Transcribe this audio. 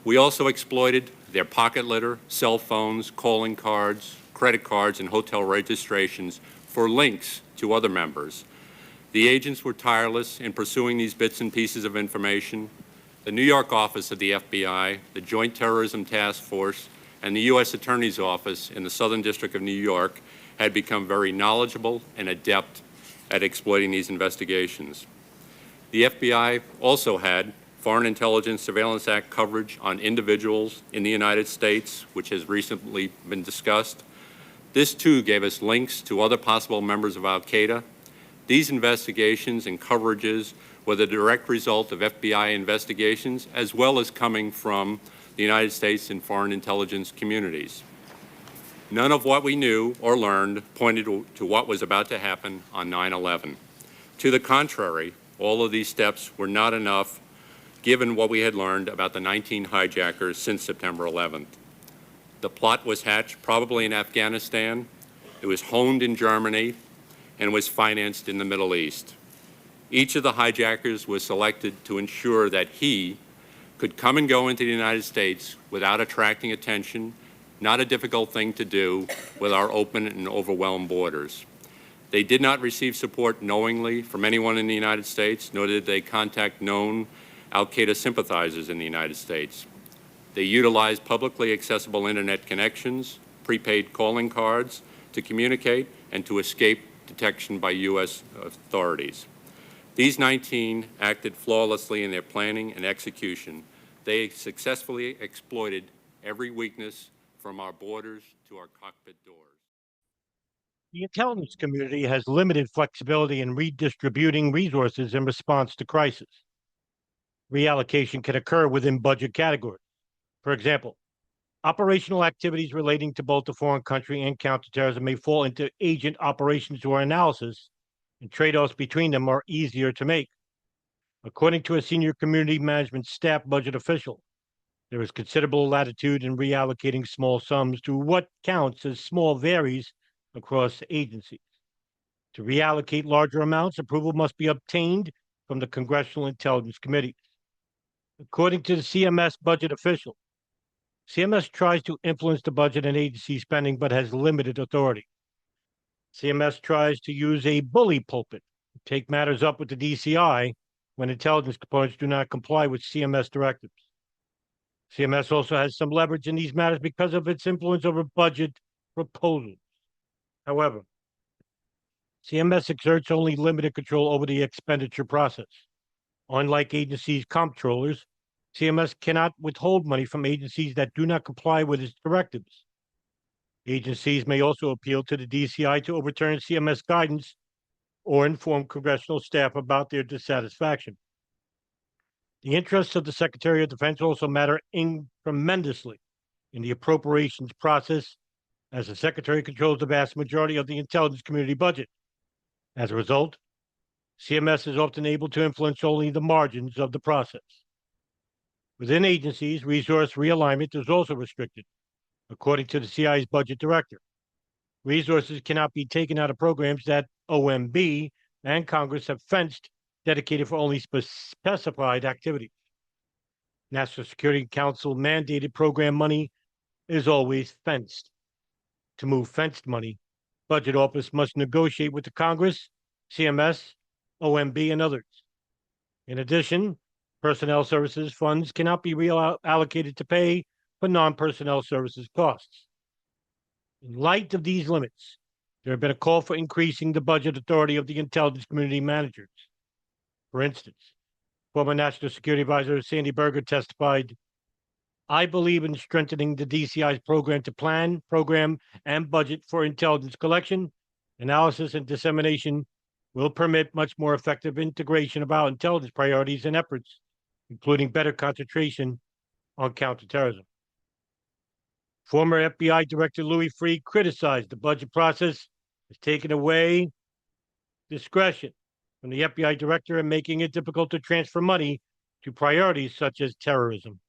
We also exploited their pocket litter, cell phones, calling cards, credit cards, and hotel registrations for links to other members. The agents were tireless in pursuing these bits and pieces of information. The New York office of the FBI, the Joint Terrorism Task Force, and the U.S. Attorney's Office in the Southern District of New York had become very knowledgeable and adept at exploiting these investigations. The FBI also had Foreign Intelligence Surveillance Act coverage on individuals in the United States, which has recently been discussed. This, too, gave us links to other possible members of al-Qaeda. These investigations and coverages were the direct result of FBI investigations, as well as coming from the United States and foreign intelligence communities. None of what we knew or learned pointed to what was about to happen on 9/11. To the contrary, all of these steps were not enough given what we had learned about the 19 hijackers since September 11th. The plot was hatched probably in Afghanistan, it was honed in Germany, and was financed in the Middle East. Each of the hijackers was selected to ensure that he could come and go into the United States without attracting attention, not a difficult thing to do with our open and overwhelmed borders. They did not receive support knowingly from anyone in the United States, nor did they contact known al-Qaeda sympathizers in the United States. They utilized publicly accessible internet connections, prepaid calling cards to communicate and to escape detection by U.S. authorities. These 19 acted flawlessly in their planning and execution. They successfully exploited every weakness from our borders to our cockpit doors. The intelligence community has limited flexibility in redistributing resources in response to crisis. Reallocation can occur within budget categories. For example, operational activities relating to both the foreign country and counterterrorism may fall into agent operations or analysis, and trade-offs between them are easier to make. According to a senior community management staff budget official, there is considerable latitude in reallocating small sums to what counts as small varies across agencies. To reallocate larger amounts, approval must be obtained from the Congressional Intelligence Committees. According to the CMS budget official, CMS tries to influence the budget and agency spending, but has limited authority. CMS tries to use a bully pulpit to take matters up with the DCI when intelligence components do not comply with CMS directives. CMS also has some leverage in these matters because of its influence over budget proposals. However, CMS exerts only limited control over the expenditure process. Unlike agencies' comptrollers, CMS cannot withhold money from agencies that do not comply with its directives. Agencies may also appeal to the DCI to overturn CMS guidance or inform congressional staff about their dissatisfaction. The interests of the Secretary of Defense also matter tremendously in the appropriations process, as the Secretary controls the vast majority of the intelligence community budget. As a result, CMS is often able to influence only the margins of the process. Within agencies, resource realignment is also restricted. According to the CIA's budget director, resources cannot be taken out of programs that OMB and Congress have fenced, dedicated for only specified activities. National Security Council mandated program money is always fenced. To move fenced money, Budget Office must negotiate with the Congress, CMS, OMB, and others. In addition, personnel services funds cannot be reallocated to pay for non-personnel services costs. In light of these limits, there have been a call for increasing the budget authority of the intelligence community managers. For instance, former National Security Advisor Sandy Berger testified, "I believe in strengthening the DCI's program to plan, program, and budget for intelligence collection, analysis, and dissemination will permit much more effective integration of our intelligence priorities and efforts, including better concentration on counterterrorism." Former FBI Director Louis Freeh criticized the budget process as taking away discretion from the FBI director and making it difficult to transfer money to priorities such as terrorism.